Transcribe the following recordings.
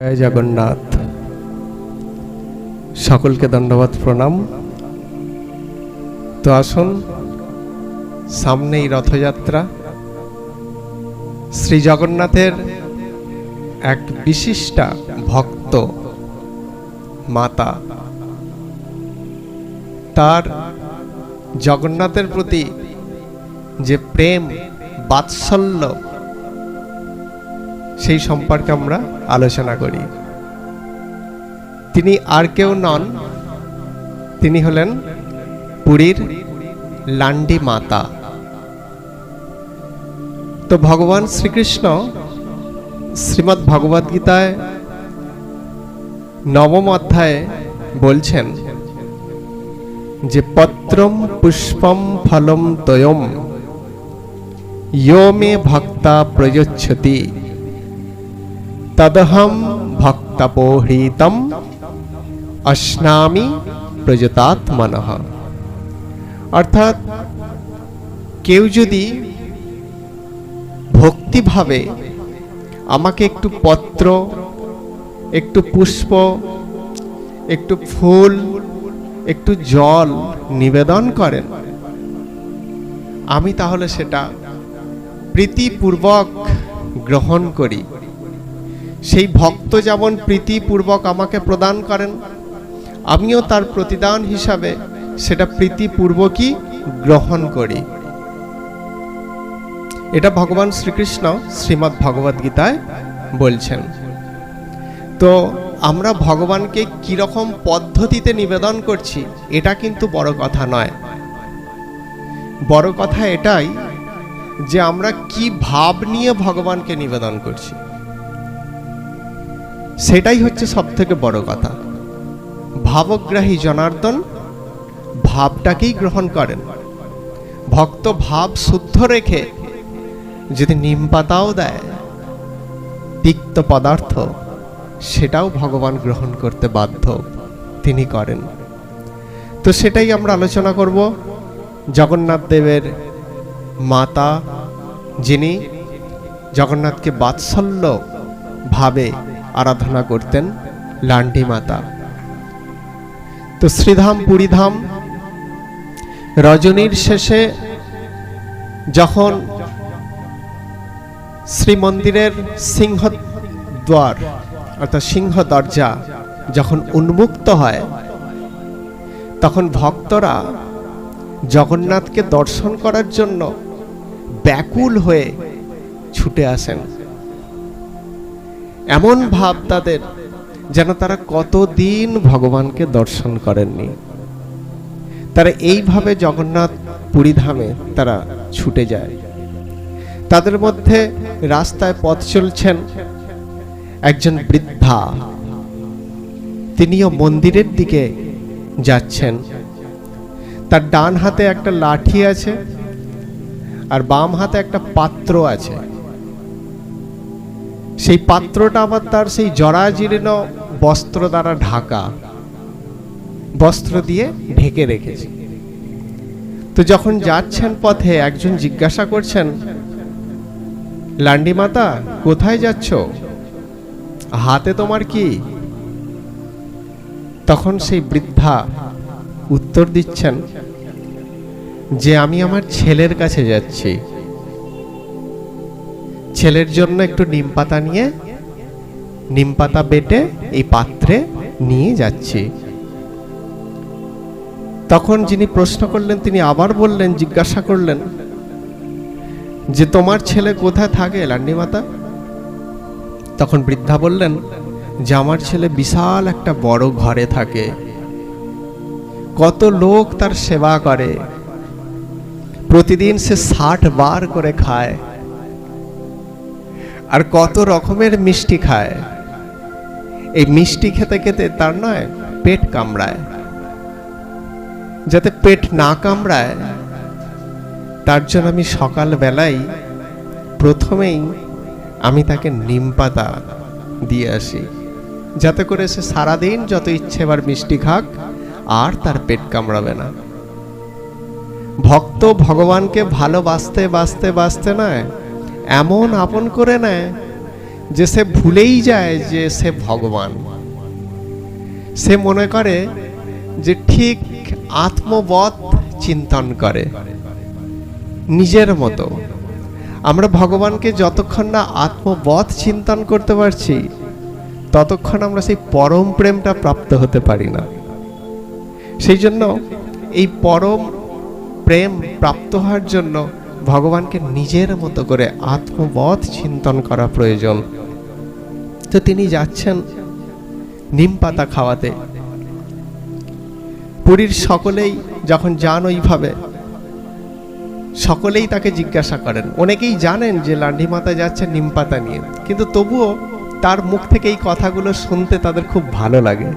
জয় জগন্নাথ। সকলকে দণ্ডবত প্রণাম। তো আসুন, সামনেই রথযাত্রা। শ্রী জগন্নাথের এক বিশিষ্টা ভক্ত মাতা, তার জগন্নাথের প্রতি যে প্রেম বাৎসল্য, সেই সম্পর্কে আমরা আলোচনা করি। তিনি আর কেউ নন, তিনি হলেন পুরীর লান্ডি মাতা। তো ভগবান শ্রীকৃষ্ণ শ্রীমদ্ ভগবদ গীতায় নবম অধ্যায়ে বলছেন যে পত্রম পুষ্পম ফলম তয়ম ইয়ো মে ভক্তা প্রযচ্ছতি তদহম ভক্তপোহৃতম অশ্নামি প্রযতাত্মনঃ। অর্থাৎ কেউ যদি ভক্তিভাবে আমাকে একটু পত্র, একটু পুষ্প, একটু ফুল, একটু জল নিবেদন করেন, আমি তাহলে সেটা প্রীতিপূর্বক গ্রহণ করি। সেই ভক্ত যেমন প্রীতিপূর্বক আমাকে প্রদান করেন, আমিও তার প্রতিদান হিসাবে সেটা প্রীতিপূর্বকই গ্রহণ করি। এটা ভগবান শ্রীকৃষ্ণ শ্রীমদ্ ভগবদ গীতায় বলছেন। তো আমরা ভগবানকে কিরকম পদ্ধতিতে নিবেদন করছি এটা কিন্তু বড় কথা নয়। বড় কথা এটাই যে আমরা কি ভাব নিয়ে ভগবানকে নিবেদন করছি, সেটাই হচ্ছে সব থেকে বড় কথা। ভাবগ্রাহী জনার্দন ভাবটাকেই গ্রহণ করেন। ভক্ত ভাব শুদ্ধ রেখে যদি নিম পাতাও দেয়, তিক্ত পদার্থ, সেটাও ভগবান গ্রহণ করতে বাধ্য, তিনি করেন। তো সেটাই আমরা আলোচনা করব। জগন্নাথ দেবের মাতা, যিনি জগন্নাথকে বাৎসল্য ভাবে আরাধনা করতেন, লান্ডি মাতা। তো শ্রীধাম পুরীধাম রজনীর শেষে যখন শ্রীমন্দিরের সিংহদ্বার অর্থাৎ সিংহ দরজা যখন উন্মুক্ত হয়, তখন ভক্তরা জগন্নাথকে দর্শন করার জন্য ব্যাকুল হয়ে ছুটে আসেন। এমন ভাব তাদের যেন তারা কতদিন ভগবানকে দর্শন করেননি। তারা এইভাবে জগন্নাথ পুরীধামে তারা ছুটে যায়। তাদের মধ্যে রাস্তায় পথ চলছেন একজন বৃদ্ধা, তিনিও মন্দিরের দিকে যাচ্ছেন। তার ডান হাতে একটা লাঠি আছে আর বাম হাতে একটা পাত্র আছে। সেই পাত্রটা আবার তার সেই জরাজীর্ণ বস্ত্র দ্বারা ঢাকা, বস্ত্র দিয়ে ঢেকে রেখেছে। তো যখন যাচ্ছেন পথে একজন জিজ্ঞাসা করছেন, লান্ডি মাতা কোথায় যাচ্ছ, হাতে তোমার কি? তখন সেই বৃদ্ধা উত্তর দিচ্ছেন যে আমি আমার ছেলের কাছে যাচ্ছি, ছেলের জন্য একটু নিম পাতা নিয়ে নিম পাতা বেটে এই পাত্রে নিয়ে যাচ্ছি। তখন যিনি প্রশ্ন করলেন তিনি আবার বললেন, জিজ্ঞাসা করলেন যে তোমার ছেলে কোথায় থাকে লান্ডি মাতা? তখন বৃদ্ধা বললেন যে আমার ছেলে বিশাল একটা বড় ঘরে থাকে, কত লোক তার সেবা করে, প্রতিদিন সে 60 বার করে খায়, আর কত রকমের মিষ্টি খায়। এই মিষ্টি খেতে খেতে তার নয় পেট কামড়ায়। যাতে পেট না কামড়ায় তার জন্য আমি সকাল বেলায় প্রথমেই আমি তাকে নিম পাতা দিয়ে আসি, যাতে করে সে সারাদিন যত ইচ্ছে এবার মিষ্টি খাক আর তার পেট কামড়াবে না। ভক্ত ভগবানকে ভালোবাসতে বাসতে বাসতে নয়, এমন আপন করে নেয় যে সে ভুলেই যায় যে সে ভগবান। সে মনে করে যে ঠিক আত্মবৎ চিন্তন করে নিজের মতো। আমরা ভগবানকে যতক্ষণ না আত্মবৎ চিন্তন করতে পারছি ততক্ষণ আমরা সেই পরম প্রেমটা প্রাপ্ত হতে পারি না। সেই জন্য এই পরম প্রেম প্রাপ্ত হওয়ার জন্য ভগবানকে নিজের মতো করে আত্মবৎ চিন্তন করা প্রয়োজন। তো তিনি যাচ্ছেন নিম পাতা খাওয়াতে। পুরীর সকলেই যখন যান ওইভাবে, সকলেই তাকে জিজ্ঞাসা করেন। অনেকেই জানেন যে লান্ডি মাতা যাচ্ছে নিম পাতা নিয়ে, কিন্তু তবুও তার মুখ থেকে এই কথাগুলো শুনতে তাদের খুব ভালো লাগে।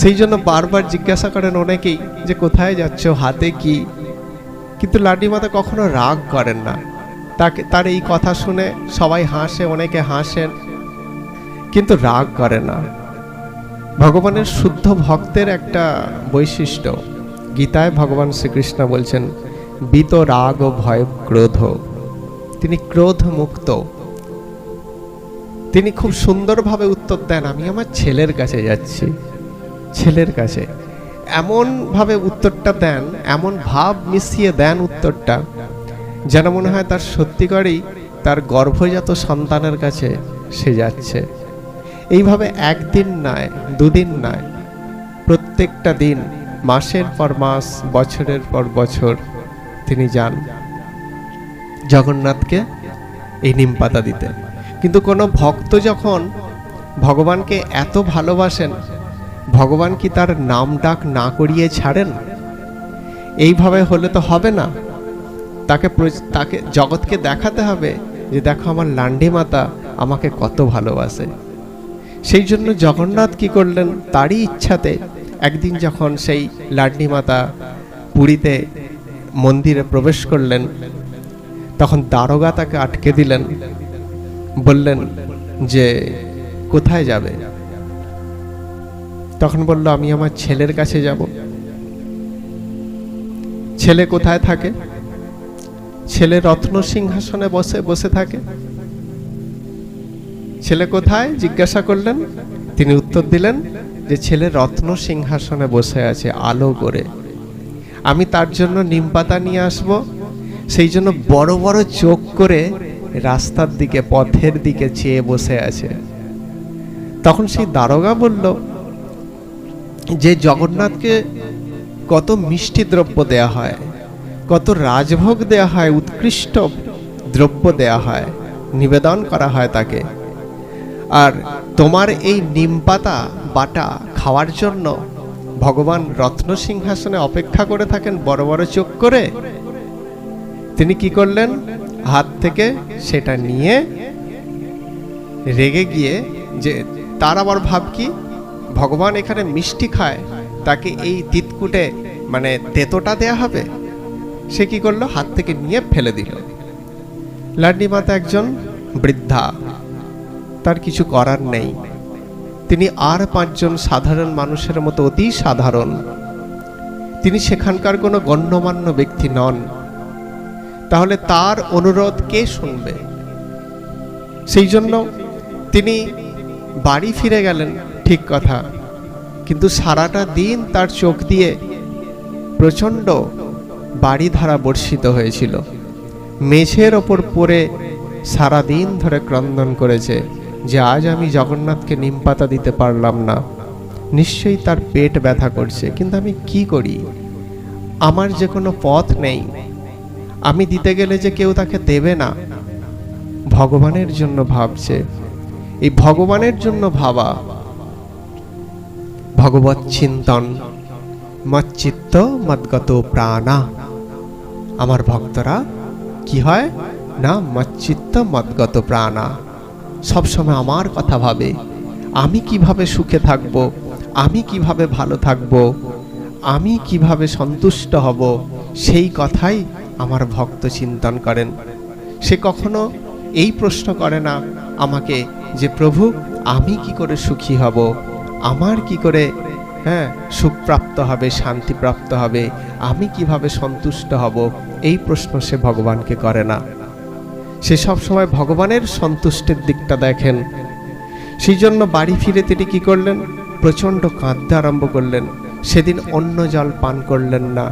সেই জন্য বারবার জিজ্ঞাসা করেন অনেকেই যে কোথায় যাচ্ছ, হাতে কি। কিন্তু লান্ডি মাতা কখনো রাগ করেন না। তার এই কথা শুনে সবাই হাসে, অনেকে হাসেন, কিন্তু রাগ করে না। ভগবানের শুদ্ধ ভক্তের একটা বৈশিষ্ট্য, গীতায় ভগবান শ্রীকৃষ্ণ বলছেন বিত রাগ ও ভয় ক্রোধ। তিনি ক্রোধ মুক্ত। তিনি খুব সুন্দরভাবে উত্তর দেন, আমি আমার ছেলের কাছে যাচ্ছি, ছেলের কাছে। এমন ভাবে উত্তরটা দেন, এমন ভাব মিশিয়ে দেন উত্তরটা, যেন মনে হয় তার সত্যিকারই তার গর্ভজাত সন্তানের কাছে সে যাচ্ছে। এইভাবে একদিন নয়, দুদিন নয়, প্রত্যেকটা দিন, মাসের পর মাস, বছরের পর বছর তিনি যান জগন্নাথকে এই নিম পাতা দিতে। কিন্তু কোনো ভক্ত যখন ভগবানকে এত ভালোবাসেন, ভগবান কি তার নাম ডাক না করিয়ে ছাড়েন? এইভাবে হলে তো হবে না। তাকে জগৎকে দেখাতে হবে যে দেখো আমার লান্ডি মাতা আমাকে কত ভালোবাসে। সেই জন্য জগন্নাথ কি করলেন, তারই ইচ্ছাতে একদিন যখন সেই লান্ডি মাতা পুরীতে মন্দিরে প্রবেশ করলেন, তখন দারোগা তাকে আটকে দিলেন, বললেন যে কোথায় যাবে? তখন বলল আমি আমার ছেলের কাছে যাব। ছেলে কোথায় থাকে? ছেলে রত্ন সিংহাসনে বসে থাকে। ছেলে কোথায় জিজ্ঞাসা করলেন, তিনি উত্তর দিলেন যে ছেলে রত্ন সিংহাসনে বসে আছে আলো করে। আমি তার জন্য নিম পাতা নিয়ে আসব। সেই জন্য বড় বড় চোখ করে রাস্তার দিকে, পথের দিকে চেয়ে বসে আছে। তখন সেই দারোগা বলল যে জগন্নাথকে কত মিষ্টি দ্রব্য দেয়া হয়, কত রাজভোগ দেয়া হয়, উৎকৃষ্ট দ্রব্য দেয়া হয়, নিবেদন করা হয় তাকে। আর তোমার এই নিম পাতা বাটা খাওয়ার জন্য ভগবান রত্ন সিংহাসনে অপেক্ষা করে থাকেন বড় বড় চোখ করে। তিনি কি করলেন, হাত থেকে সেটা নিয়ে রেগে গিয়ে, যে তার আবার ভাব কি ভগবান এখানে মিষ্টি খায়, তাকে এই তিতকুটে মানে তেতোটা দেয়া হবে। সে কি করলো, হাত থেকে নিয়ে ফেলে দিল। লান্ডি মাতা একজন বৃদ্ধা, তার কিছু করার নেই। তিনি আর 5 জন সাধারণ মানুষের মতো অতি সাধারণ। তিনি সেখানকার কোনো গণ্যমান্য ব্যক্তি নন। তাহলে তার অনুরোধ কে শুনবে? সেই জন্য তিনি বাড়ি ফিরে গেলেন, ঠিক কথা, কিন্তু সারাটা দিন তার চোখ দিয়ে প্রচণ্ড বাড়িধারা বর্ষিত হয়েছিল। মেঝের ওপর পড়ে সারা দিন ধরে ক্রন্দন করেছে যে আজ আমি জগন্নাথকে নিম পাতা দিতে পারলাম না, নিশ্চয়ই তার পেট ব্যথা করছে, কিন্তু আমি কি করি? আমার যে কোনো পথ নেই, আমি দিতে গেলে যে কেউ তাকে দেবে না। ভগবানের জন্য ভাবছে। এই ভগবানের জন্য ভাবা, ভগবৎ চিন্তন, মচ্চিত্ত মদ্গত প্রাণা। আমার ভক্তরা কি হয় না, মচ্চিত্ত মদ্গত প্রাণা, সবসময় আমার কথা ভাবে। আমি কিভাবে সুখে থাকব, আমি কিভাবে ভালো থাকব, আমি কিভাবে সন্তুষ্ট হব, সেই কথাই আমার ভক্ত চিন্তন করেন। সে কখনো এই প্রশ্ন করে না আমাকে যে প্রভু আমি কি করে সুখী হব, আমার কি করে সুখ প্রাপ্ত হবে, শান্তি প্রাপ্ত হবে, আমি কিভাবে সন্তুষ্ট হব, এই প্রশ্ন সে ভগবানকে করে না। সে সব সময় ভগবানের সন্তুষ্টির দিকটা দেখেন। সেই জন্য বাড়ি ফিরে তিনি কি করলেন, প্রচণ্ড কাঁদতে আরম্ভ করলেন। সেদিন অন্য জল পান করলেন না,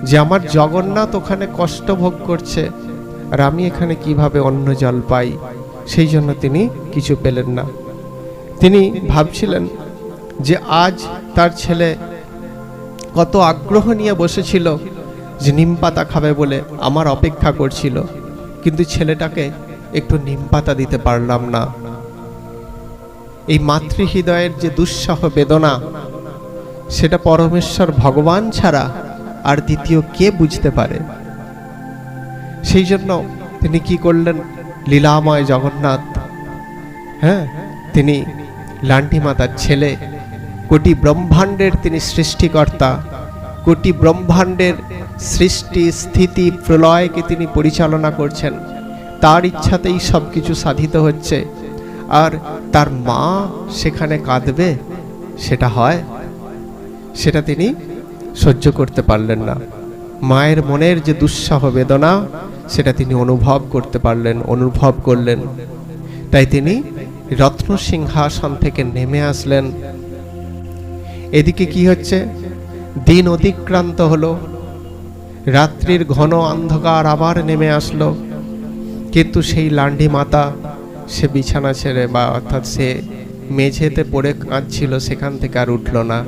যে আমার জগন্নাথ ওখানে কষ্ট ভোগ করছে আর আমি এখানে কিভাবে অন্য জল পাই। সেই জন্য তিনি কিছু পেলেন না। তিনি ভাবছিলেন যে আজ তার ছেলে কত আগ্রহ নিয়ে বসেছিল যে নিম পাতা খাবে বলে আমার অপেক্ষা করছিল, কিন্তু ছেলেটাকে একটু নিম পাতা দিতে পারলাম না। এই মাতৃহৃদয়ের যে দুঃসহ বেদনা, সেটা পরমেশ্বর ভগবান ছাড়া আর দ্বিতীয় কে বুঝতে পারে। সেই জন্য তিনি কি করলেন, লীলাময় জগন্নাথ, তিনি লান্টি মাতার ছেলে, কোটি ব্রহ্মাণ্ডের তিনি সৃষ্টিকর্তা, কোটি ব্রহ্মাণ্ডের সৃষ্টি স্থিতি প্রলয়কে তিনি পরিচালনা করছেন। তার ইচ্ছাতেই সব কিছু সাধিত হচ্ছে, আর তার মা সেখানে কাঁদবে, সেটা হয়, সেটা তিনি সহ্য করতে পারলেন না। মায়ের মনের যে দুঃসহ বেদনা, সেটা তিনি অনুভব করতে পারলেন, অনুভব করলেন। তাই তিনি রত্ন সিংহাসন থেকে নেমে আসলেন। এদিকে কি হচ্ছে, দিন অতিক্রান্ত হলো, রাত্রির ঘন অন্ধকার আবার নেমে আসলো, কিন্তু সেই লান্ডি মাতা সে বিছানা ছেড়ে, বা অর্থাৎ সে মেঝেতে পড়ে কাঁদছিল, সেখান থেকে আর উঠল না।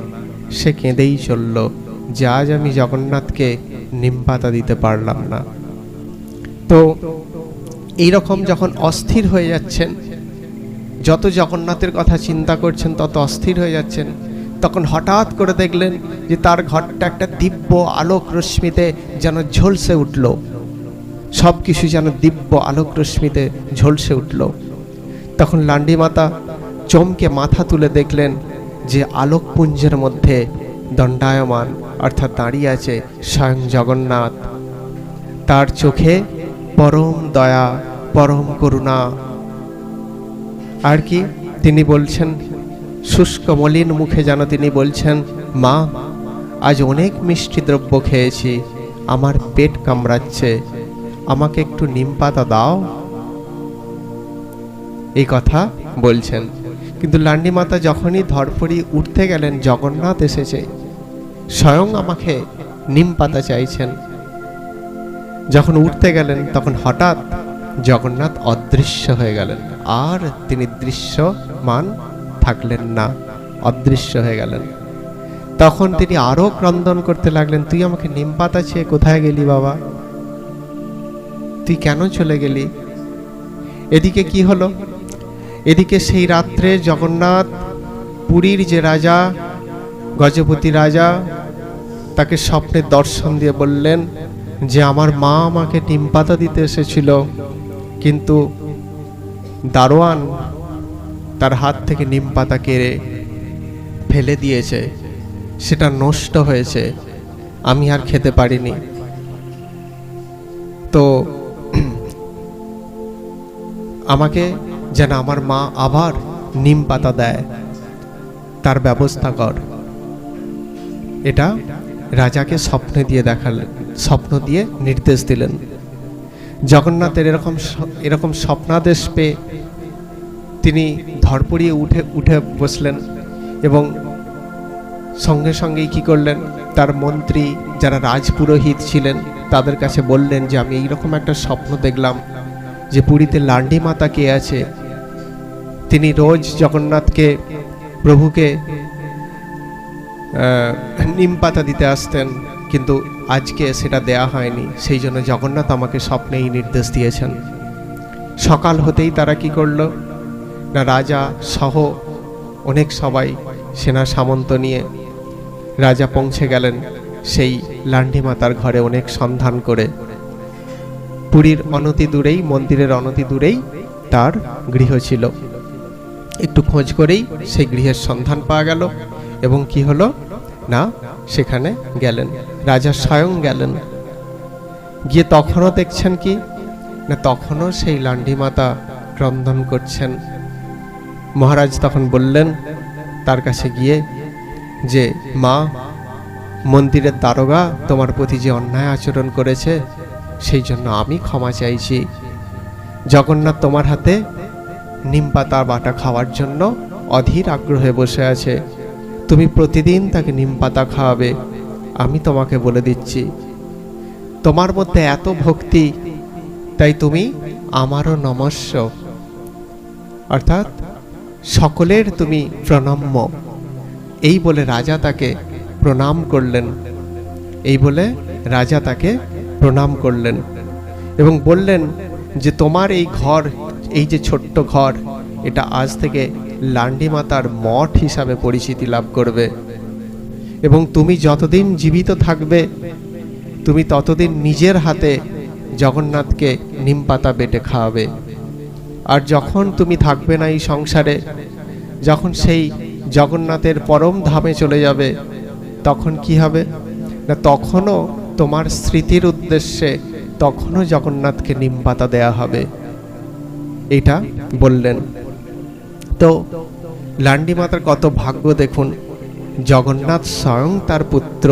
সে কেঁদেই চলল যে আজ আমি জগন্নাথকে নিম পাতা দিতে পারলাম না। তো এইরকম যখন অস্থির হয়ে যাচ্ছেন, যত জগন্নাথের কথা চিন্তা করছেন তত অস্থির হয়ে যাচ্ছেন, তখন হঠাৎ করে দেখলেন যে তার ঘরটা একটা দিব্য আলোক রশ্মিতে যেন ঝলসে উঠল। সব কিছু যেন দিব্য আলোক রশ্মিতে ঝলসে উঠল। তখন লান্ডি মাতা চমকে মাথা তুলে দেখলেন যে আলোকপুঞ্জের মধ্যে দণ্ডায়মান, অর্থাৎ দাঁড়িয়ে আছে স্বয়ং জগন্নাথ। তার চোখে পরম দয়া, পরম করুণা। আর কি তিনি বলছেন, শুষ্ক মলিন মুখে যেন তিনি বলছেন, মা আজ অনেক মিষ্টি দ্রব্য খেয়েছি, আমার পেট কামড়াচ্ছে, আমাকে একটু নিম পাতা দাও। এই কথা বলছেন। কিন্তু লান্ডি মাতা যখনই ধরপড়ি উঠতে গেলেন, জগন্নাথ এসেছে, স্বয়ং আমাকে নিম পাতা চাইছেন। যখন উঠতে গেলেন তখন হঠাৎ জগন্নাথ অদৃশ্য হয়ে গেলেন, আর তিনি দৃশ্যমান থাকলেন না, অদৃশ্য হয়ে গেলেন। তখন তিনি আরো ক্রন্দন করতে লাগলেন, তুই আমাকে নিম পাতা চেয়ে কোথায় গেলি বাবা, তুই কেন চলে গেলি? এদিকে কি হলো, এদিকে সেই রাত্রে জগন্নাথ, পুরীর যে রাজা গজপতি রাজা, তাকে স্বপ্নে দর্শন দিয়ে বললেন যে আমার মা আমাকে নিম পাতা দিতে এসেছিল, কিন্তু দারোয়ান তার হাত থেকে নিম পাতা কেড়ে ফেলে দিয়েছে, সেটা নষ্ট হয়েছে, আমি আর খেতে পারিনি। তো আমাকে যেন আমার মা আবার নিম পাতা দেয়, তার ব্যবস্থা কর। এটা রাজাকে স্বপ্নে দিয়ে দেখালেন, স্বপ্ন দিয়ে নির্দেশ দিলেন। জগন্নাথের এরকম স্বপ্নাদেশ পেয়ে তিনি ধরপড়িয়ে উঠে বসলেন, এবং সঙ্গে সঙ্গেই কি করলেন, তার মন্ত্রী যারা রাজপুরোহিত ছিলেন তাদের কাছে বললেন যে আমি এইরকম একটা স্বপ্ন দেখলাম যে পুরীতে লান্ডি মাতা কে আছে, তিনি রোজ জগন্নাথকে, প্রভুকে নিম পাতা দিতে আসতেন, কিন্তু আজকে সেটা দেয়া হয়নি, সেই জন্য জগন্নাথ আমাকে স্বপ্নে এই নির্দেশ দিয়েছেন। সকাল হতেই তারা কি করলো না, রাজা সহ অনেক সবাই সেনা সামন্ত নিয়ে রাজা পৌঁছে গেলেন সেই লান্ডি মাতার ঘরে। অনেক সন্ধান করে পুরীর অনতি দূরেই, মন্দিরের অনতি দূরেই তার গৃহ ছিল। একটু খোঁজ করেই সেই গৃহের সন্ধান পাওয়া গেল, এবং কি হলো না, সেখানে গেলেন, রাজা স্বয়ং গেলেন। গিয়ে তখনও দেখছেন কি না, তখনও সেই লান্ডি মাতা ক্রন্দন করছেন। মহারাজ তখন বললেন তার কাছে গিয়ে যে মা, মন্দিরের দারোগা তোমার প্রতি যে অন্যায় আচরণ করেছে, সেই জন্য আমি ক্ষমা চাইছি। জগন্নাথ তোমার হাতে নিম পাতা বাটা খাওয়ার জন্য অধীর আগ্রহে বসে আছে। তুমি প্রতিদিন তাকে নিম পাতা খাওয়াবে। আমি তোমাকে বলে দিচ্ছি, তোমার মধ্যে এত ভক্তি, তাই তুমি আমারও নমস্য, অর্থাৎ সকলের তুমি প্রণম্য। এই বলে রাজা তাকে প্রণাম করলেন। এই বলে রাজা তাকে প্রণাম করলেন এবং বললেন যে তোমার এই ঘর, এই যে ছোট্ট ঘর, এটা আজ থেকে লান্ডি মাতার মঠ হিসাবে পরিচিতি লাভ করবে এবং তুমি যতদিন জীবিত থাকবে তুমি ততদিন নিজের হাতে জগন্নাথকে নিম পাতা বেটে খাওয়াবে। আর যখন তুমি থাকবে না এই সংসারে, যখন সেই জগন্নাথের পরম ধামে চলে যাবে, তখন কি হবে না, তখনও তোমার স্মৃতির উদ্দেশ্যে তখনও জগন্নাথকে নিম পাতা দেয়া হবে। এটা বললেন। তো লান্ডি মাতার কত ভাগ্য দেখুন, জগন্নাথ স্বয়ং তার পুত্র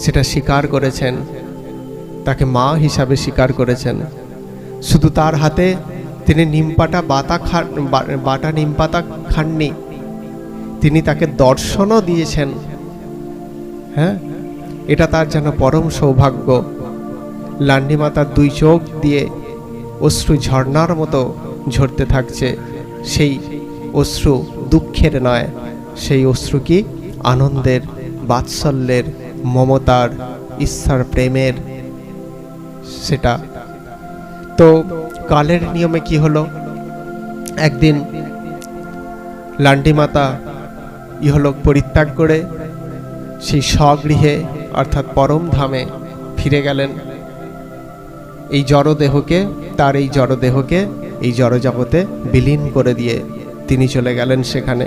সেটা স্বীকার করেছেন, তাকে মা হিসাবে স্বীকার করেছেন। শুধু তার হাতে তিনি নিমপাতা বাটা নিমপাতা খাননি, তিনি তাকে দর্শনও দিয়েছেন। হ্যাঁ, এটা তার যেন পরম সৌভাগ্য। লান্ডি মাতার দুই চোখ দিয়ে অশ্রু ঝর্ণার মতো ঝরতে থাকছে। সেই অশ্রু দুঃখের নয়, সেই অশ্রু কি আনন্দের, বাৎসল্যের, মমতার, ঈশ্বর প্রেমের। সেটা তো কালের নিয়মে কি হলো, একদিন লান্ডি মাতা ইহলোক পরিত্যাগ করে সেই স্বগৃহে অর্থাৎ পরম ধামে ফিরে গেলেন। এই জড়দেহকে, তার এই জড়দেহকে এই জড়জগতে বিলীন করে দিয়ে তিনি চলে গেলেন সেখানে।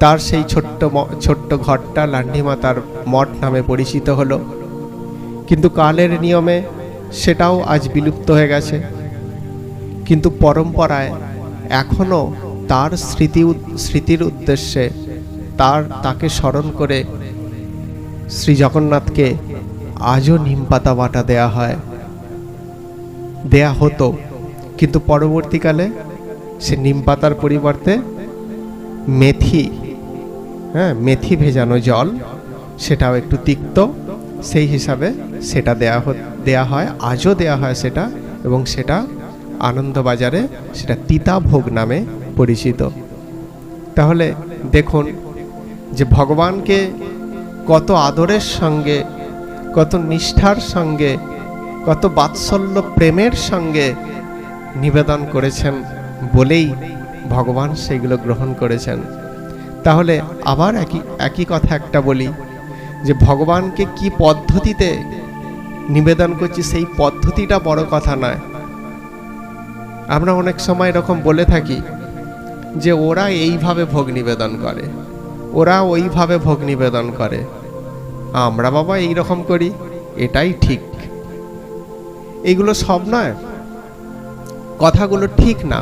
তার সেই ছোট্ট ঘরটা লান্ডি মাতার মঠ নামে পরিচিত হলো। কিন্তু কালের নিয়মে সেটাও আজ বিলুপ্ত হয়ে গেছে। কিন্তু পরম্পরায় এখনো তার স্মৃতির উদ্দেশ্যে তাকে স্মরণ করে শ্রী জগন্নাথকে আজও নিম পাতা বাটা দেয়া হতো। কিন্তু পরবর্তীকালে সে নিম পাতার পরিবর্তে মেথি ভেজানো জল, সেটাও একটু তিক্ত, সেই হিসাবে সেটা দেয়া হয়, আজও দেয়া হয় সেটা, এবং সেটা আনন্দবাজারে সেটা তিতাভোগ নামে পরিচিত। তাহলে দেখুন যে ভগবানকে কত আদরের সঙ্গে, কত নিষ্ঠার সঙ্গে, কত বাৎসল্য প্রেমের সঙ্গে নিবেদন করেছেন বলেই ভগবান সেগুলো গ্রহণ করেছেন। তাহলে আবার একই কথা একটা বলি, যে ভগবানকে কি পদ্ধতিতে নিবেদন করছি সেই পদ্ধতিটা বড় কথা নয়। আমরা অনেক সময় এরকম বলে থাকি যে ওরা এইভাবে ভোগ নিবেদন করে, ওরা ওইভাবে ভোগ নিবেদন করে, আমরা বাবা এই রকম করি, এটাই ঠিক। এগুলো সব নয়, কথাগুলো ঠিক না,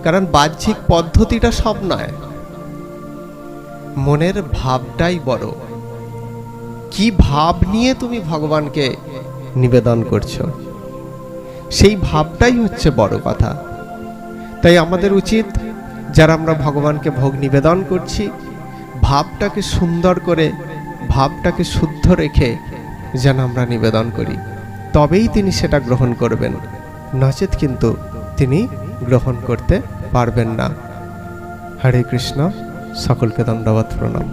কারণ বাহ্যিক পদ্ধতিটা সব নয়, মনের ভাবটাই বড়। কি ভাব নিয়ে তুমি ভগবানকে নিবেদন করছো, সেই ভাবটাই হচ্ছে বড় কথা। তাই আমাদের উচিত, যারা আমরা ভগবানকে ভোগ নিবেদন করছি, ভাবটাকে সুন্দর করে, ভাবটাকে শুদ্ধ রেখে যেন আমরা নিবেদন করি, তবেই তিনি সেটা গ্রহণ করবেন, নচেত কিন্তু তিনি গ্রহণ করতে পারবেন না। হরে কৃষ্ণ, সকলকে দণ্ডবৎ প্রণাম।